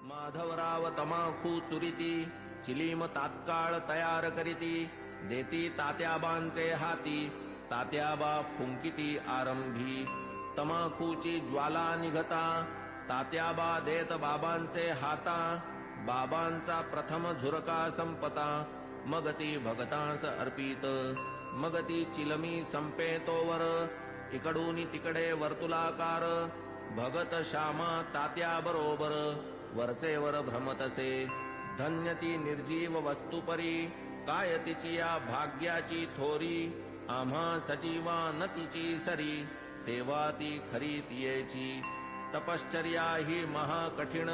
माधवराव तमाखू चुरिती चिलीम तात्काळ तयार करीती देती तात्याबांचे हाती तात्याबा फुंकिती आरंभी तमाखूची ज्वाला निघता तात्याबा देत बाबांचे हाता बाबांचा प्रथम झुरका संपता मग ती भगतांस अर्पित मग ती चिलमी संपे तोवर इकडून तिकडे वर्तुलाकार भगत श्यामा तात्या बरोबर वरचेवर भ्रमतसे धन्य ती निर्जीव वस्तुपरी काय तिची या भाग्याची थोरी आम्हा सजीवा न तिची सरी सेवा ती खरी तियेची तपश्चर्या ही महाकठीण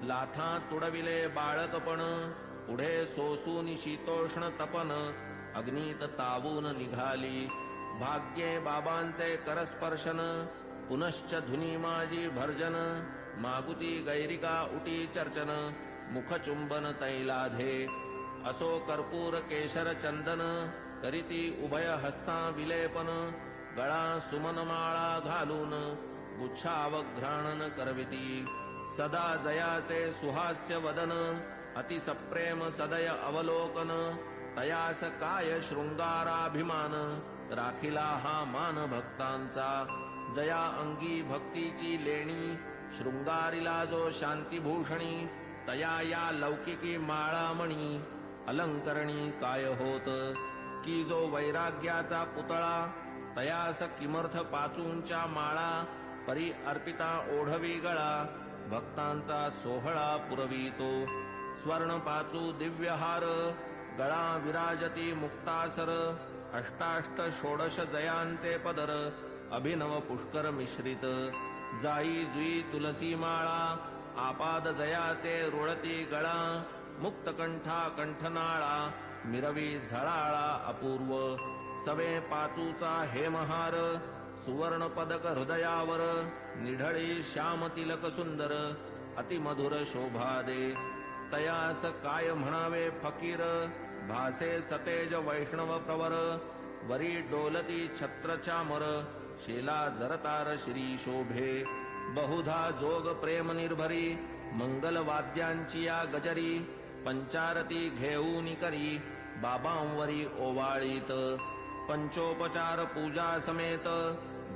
लाथा तुडविले बाळकपण पुढे सोसून शीतोष्ण तपन अग्नीत तावून निघाली भाग्ये बाबांचे करस्पर्शन पुनश्च धुनी माझी भर्जन मागुती गैरिका उटी चर्चन मुखचुंबन तैलाधे असो कर्पूर केशर चंदन करीती उभय हस्ता विलेपन गळा सुमनमाळा घालून गुच्छावघ्राणन करविती सदा जयाचे सुहास्य वदन अति सप्रेम सदय अवलोकन तयास काय शृंगाराभिमान राखिला हा मान भक्तांचा जया अंगी भक्तीची लेणी शृंगारिला जो शांतीभूषणी तया या लौकिकी माळामणी अलंकरणी काय होत की जो वैराग्याचा पुतळा तयास किमर्थ पाचूंच्या माळा परी अर्पिता ओढवी गळा भक्तांचा सोहळा पुरवितो स्वर्ण पाचू दिव्यहार गळा विराजती मुक्तासर अष्टाष्ट षोडश जयांचे पदर अभिनव पुष्कर मिश्रित जाई जुई तुलसी माळा आपाद जयाचे रुळती गळा मुक्तकंठा कंठनाळा मिरवी झळाळा अपूर्व सवे पाचूचा हेमहार सुवर्ण पदक हृदयावर निढळी श्याम तिलक सुंदर अतिमधुर शोभा दे तयास काय म्हणावे फकीर भासे सतेज वैष्णव प्रवर वरी डोलती छत्र चामर शेला जरतार श्री शोभे बहुधा जोग प्रेम निर्भरी मंगल वाद्यांची या गजरी पंचारती घेऊन करी बाबांवरी ओवाळीत पंचोपचार पूजा समेत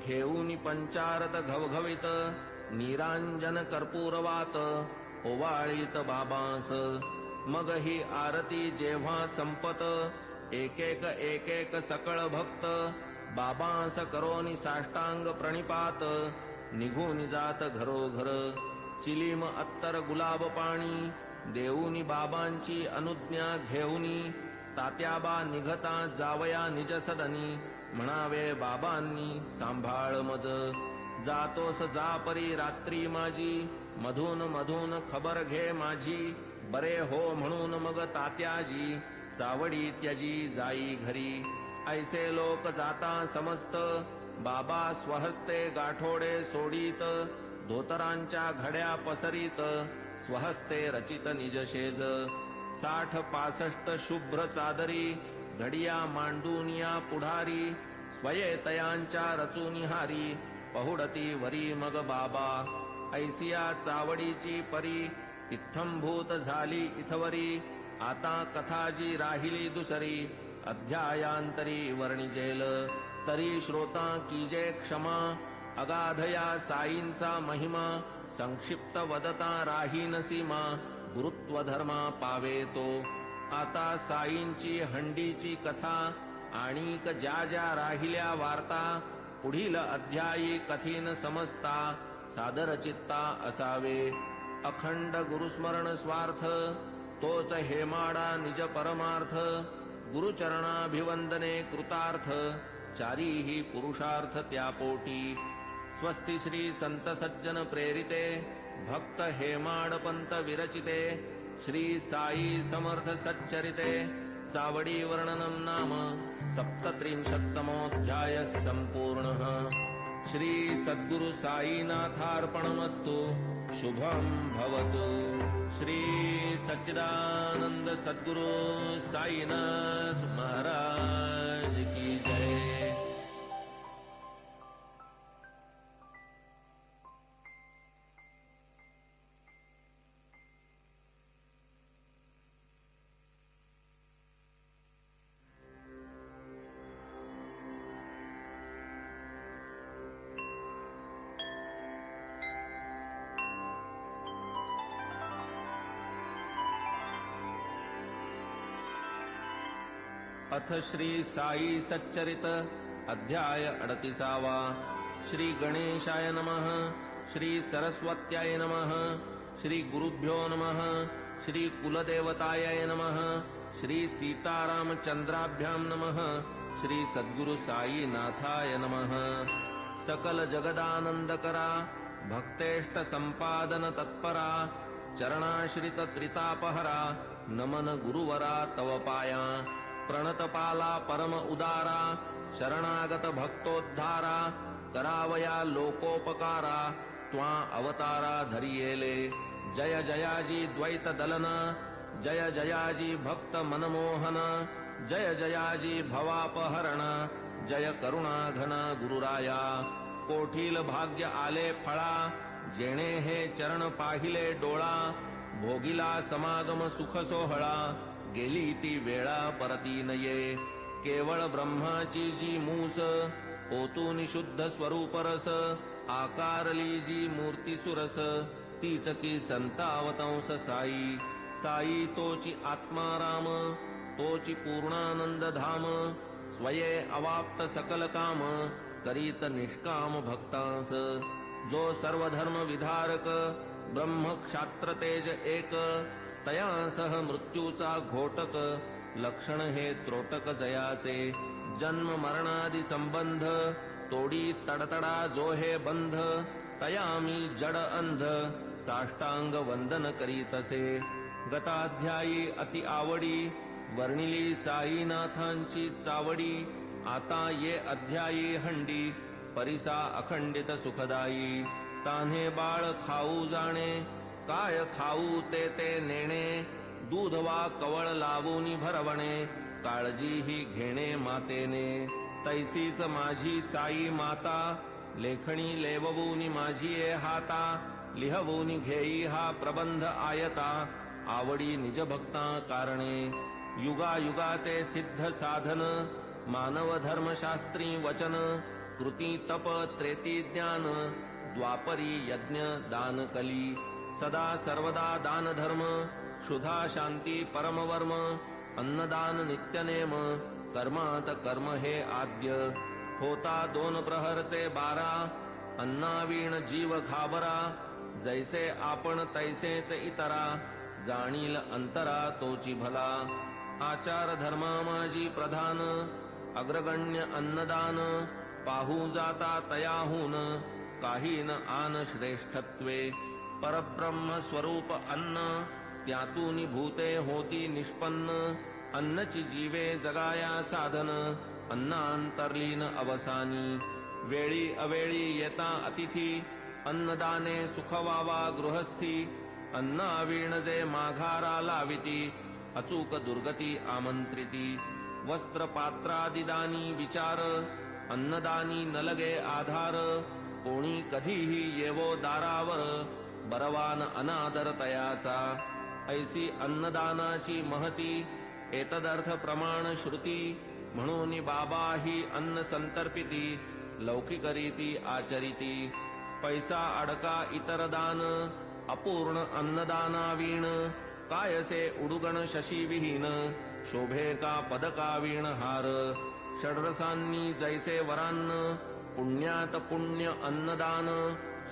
घेऊन पंचारत घवघवीत निरांजन कर्पूरवात ओवाळीत बाबांस मग ही आरती जेव्हा संपत एक एक सकळ भक्त बाबांस करोनी साष्टांग प्रणिपात निघून जात घरोघर चिलीम अत्तर गुलाब पाणी देऊनी बाबांची अनुज्ञा घेऊनी तात्याबा निघता जावया निज सदनी म्हणावे बाबांनी सांभाळ मज जातोस जा परी रात्री माझी मधून मधून खबर घे माझी बरे हो म्हणून मग तात्याजी चावडी त्यजी जाई घरी ऐसे लोक जाता समस्त बाबा स्वहस्ते गाठोडे सोडीत धोतरांच्या घड्या पसरीत स्वहस्ते रचित निजशेज 60-65 शुभ्र चादरी घडिया मांडूनिया पुढारी स्वयेतयांच्या रचुनिहारी पहुडती वरी मग बाबा ऐसिया चावडीची परी इत्थंभूत झाली इथवरी आता कथाजी राहिली दुसरी अध्यायांतरी वर्णिजेल तरी श्रोता कीजे क्षमा अगाधया साईंचा महिमा संक्षिप्त वदता राहीन सीमा गुरुत्व धर्मा पावे तो आता साईंची हंडीची कथा आणिक ज्या ज्या राहिल्या वार्ता पुढील अध्यायी कथीन समजता सादर चित्ता असावे अखंड गुरुस्मरण स्वार्थ तोच हेमाडा निज परमार्थ गुरुचरणाभिवंदने कृतार्थ चारीही पुरुषार्थ त्यापोटी स्वस्ति श्री संत सज्जन प्रेरिते भक्त हेमाडपंत विरचिते श्री साई समर्थ सच्चरिते चावडी वर्णनम नाम 37तमोऽध्याय संपूर्णः श्री सद्गुरु साईनाथार्पणमस्तु शुभं भवतु श्री सच्चिदानंद सद्गुरु साईनाथ महाराज की जय। अथ श्री साई सच्चरित अध्याय 38. श्री गणेशाय नमः. श्री सरस्वत्याय नमः. श्री गुरुभ्यो नमः. श्री कुलदेवताय नमः. श्री सीतारामचंद्राभ्यां नमः. श्री सद्गुरु साईनाथाय नमः. सकल जगदानंदकरा भक्तेष्ट संपादन तत्परा चरणाश्रित त्रितापहरा नमन गुरुवरा तव पाया प्रणतपाला परम उदारा शरणागत भक्तोद्धारा करावया लोकोपकारा त्वा अवतारा धरियेले. जय जयाजी द्वैत दलना जय जयाजी भक्त मनमोहन जय जयाजी भवापहरण जय करुणा घन गुरुराया. कोठील भाग्य आले फळा जेणे हे चरण पाहिले डोळा भोगिला समागम सुख सोहळा गेली ती वेळा परती नये. केवळ ब्रह्माची जी मूस ओतून शुद्ध स्वरूप रस आकारली जी मूर्ती सुरस तीच की संतावतंस साई. साई तोची आत्माराम तोची पूर्णानंद धाम स्वये अवाप्त सकल काम करीत निष्काम भक्तांस. जो सर्वधर्म विधारक ब्रह्म क्षात्र तेज एक तया सह मृत्यूचा घोटक लक्षण हे त्रोटक जयाचे. जन्म मरणादि संबंध तोडी तडतडा जो हे बंध तया मी जड अंध साष्टांग वंदन करीतसे. गताध्यायी अति आवडी वर्णिली साईनाथांची चावडी आता ये अध्यायी हंडी परिसा अखंडित सुखदायी. तान्हे बाळ खाऊ जाणे काय खाऊ ते ते नेणे दूध वा कवळ लावूनी भरवणे काळजी ही घेणे मातेने. तैसीच माझी साई माता लेखणी लेववूनी माझी ए हाता लिहवूनी घेई हा प्रबंध आयता आवडी निज भक्ता कारणे. युगायुगाचे सिद्ध साधन मानव धर्मशास्त्री वचन कृती तप त्रेती ज्ञान द्वापरी यज्ञ दान कली. सदा सर्वदा दान धर्म क्षुधा शांती परमवर्म अन्नदान नित्यनेम कर्मात कर्म हे आद्य. होता 2 प्रहरचे 12 अन्नावीण जीव घाबरा जैसे आपण तैसेच इतरा जाणील अंतरा तोची भला. आचार धर्मा माझी प्रधान अग्रगण्य अन्नदान पाहू जाता तयाहून काही न आन श्रेष्ठत्वे. परब्रह्म स्वरूप अन्न त्यातून भूते होती निष्पन्न अन्नची जीवे जगाया साधन अन्नांतर्लीन अवसानी. वेळी अवेळी येता अतिथी अन्नदाने सुखवावा गृहस्थी अन्नावीण जे माघारा लाविती अचूक दुर्गती आमंत्रिती. वस्त्र पात्रादिदानी विचार अन्नदानी नलगे आधार कोणी कधीही येवो दारावर बरवान अनादर तयाचा. ऐसी अन्नदानाची महती एतदर्थ प्रमाण श्रुती म्हणून बाबा ही अन्न संतर्पिती लौकिकरीती आचरिती. पैसा अडका इतर दान अपूर्ण अन्नदानावीण कायसे उडुगण शशी विहीन शोभे का पदकावीण हार. षड्रसांनी जैसे वरान्न पुण्यात पुण्य अन्नदान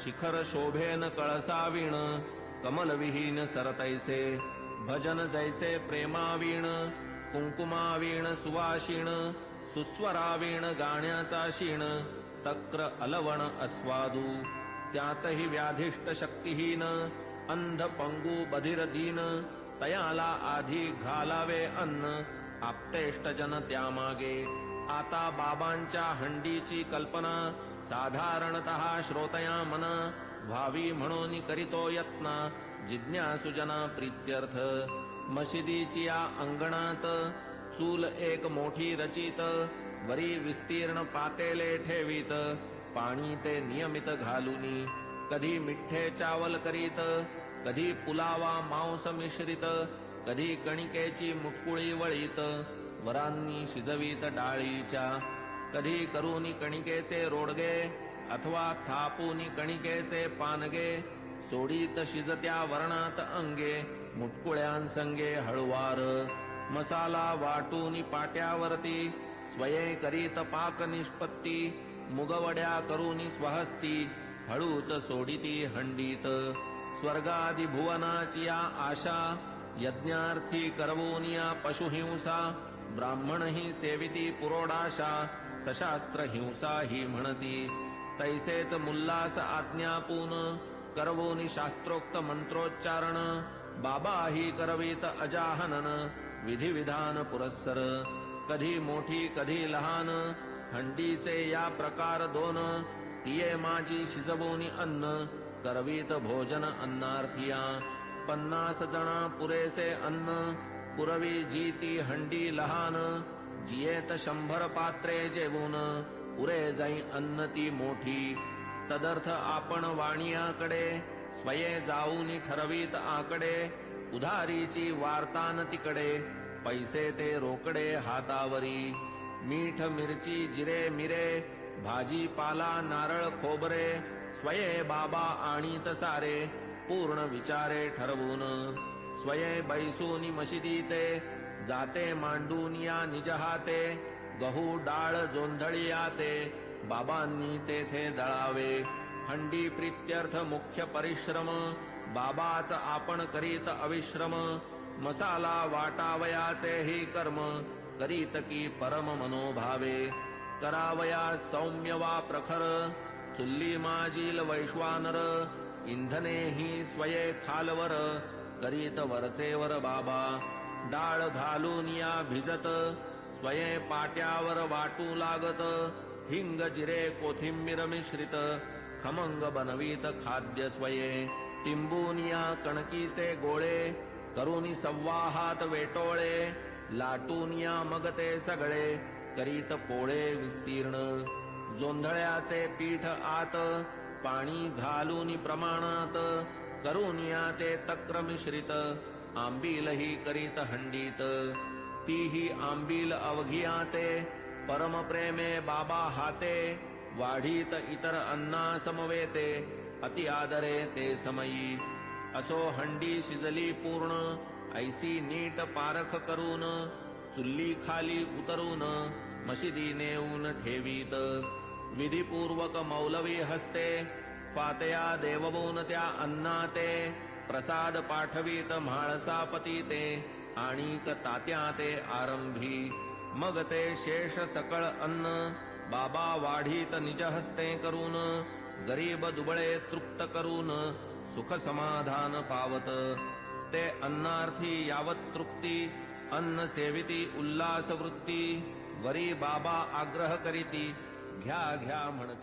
शिखर शोभेन कळसावीण कमलविहीन सरतैसे. भजन जैसे प्रेमावीण कुंकुमावीण सुवाशीण सुस्वरावीण गाण्याचा शीण तक्र अलवण अस्वादू. त्यातही व्याधिष्ट शक्तिहीन अंध पंगू बधिर दीन तयाला आधी घालावे अन्न आप्तेष्टजन त्यामागे. आता बाबांच्या हंडीची कल्पना साधारणतः श्रोतया मन व्हावी म्हणून करीतो यत्न जिज्ञासुजना प्रीत्यर्थ. मशिदीची या अंगणात चूल एक मोठी रचित वरी विस्तीर्ण पातेले ठेवीत पाणी ते नियमित घालूनी. कधी मिठ्ठे चावल करीत कधी पुलावा मांस मिश्रित कधी कणिकेची मुटकुळी वळीत वरांनी शिजवीत डाळीच्या. कधी करूनी कणिकेचे रोडगे अथवा थापूनी कणिकेचे पानगे सोडीत शिजत्या वर्णात अंगे मुटकुळ्यांसंगे हळुवार. मसाला वाटूनी पाट्यावरती स्वये करीत पाक निष्पत्ती मुगवड्या करूनी स्वहस्ती हळूच सोडिती हंडीत स्वर्गादि भुवनाची या आशा यज्ञार्थी करवोनिया पशुहिंसा ब्राह्मण ही सेविती पुरोडाशा सशास्त्र हिंसा ही म्हणती तैसेच मुल्लास आज्ञापून करवोनी शास्त्रोक्त मंत्रोच्चारण बाबा ही करवीत अजाहनन विधिविधान पुरस्सर कधी मोठी कधी लहान हंडीचे या प्रकार दोन तिये माझी शिजवोनी अन्न करवीत भोजन अन्नार्थिया 50 जना पुरेसे अन्न पुरवी जी ती हंडी लहान जियेत 100 पात्रे जेवून पुरे जाई अन्न ती मोठी तदर्थ आपण वाणियाकडे स्वये जाऊनी ठरवीत आकडे उधारीची वार्तान तिकडे पैसे ते रोकडे हातावरी मीठ मिरची जिरे मिरे भाजीपाला नारळ खोबरे स्वये बाबा आणीत सारे पूर्ण विचारे ठरवून स्वये बैसूनी मशिदीते जाते मांडून या निज हाते गहू डाळ जोंधळियाते बाबांनी तेथे दळावे हंडी प्रीत्यर्थ मुख्य परिश्रम बाबाच आपण करीत अविश्रम मसाला वाटावयाचे ही कर्म करीत की परम मनोभावे करावया सौम्य वा प्रखर चुल्ली माजील वैश्वानर इंधने ही स्वये खालवर करीत वरचेवर बाबा डाळ घालून या भिजत स्वये पाट्यावर वाटू लागत हिंग जिरे कोथिंबीर मिश्रित खमंग बनवीत खाद्य स्वये तिंबून या कणकीचे गोळे करूनी सव्वाहात वेटोळे लाटून या मग ते सगळे करीत पोळे विस्तीर्ण जोंधळ्याचे पीठ आत पाणी घालून प्रमाणात करून या ते तक्र मिश्रित आंबीलही करीत हंडीत तीही आंबील अवघियाते परम प्रेमे बाबा हाते वाढीत इतर अन्ना समवेते अति आदरे ते समयी असो हंडी शिजली पूर्ण ऐसी नीट पारख करून चुल्ली खाली उतरून मशिदी नेऊन ठेवीत विधिपूर्वक मौलवी हस्ते फातया देववून त्या अन्नाते प्रसाद पाठवीत म्हाळसापती ते आणिक तात्या ते आरंभी मग ते शेष सकळ अन्न बाबा वाढीत निज हस्ते करून गरीब दुबळे तृप्त करून सुख समाधान पावत ते अन्नार्थी यावत तृप्ती अन्न सेविती उल्लास वृत्ती वरी बाबा आग्रह करीती घ्या घ्या म्हणत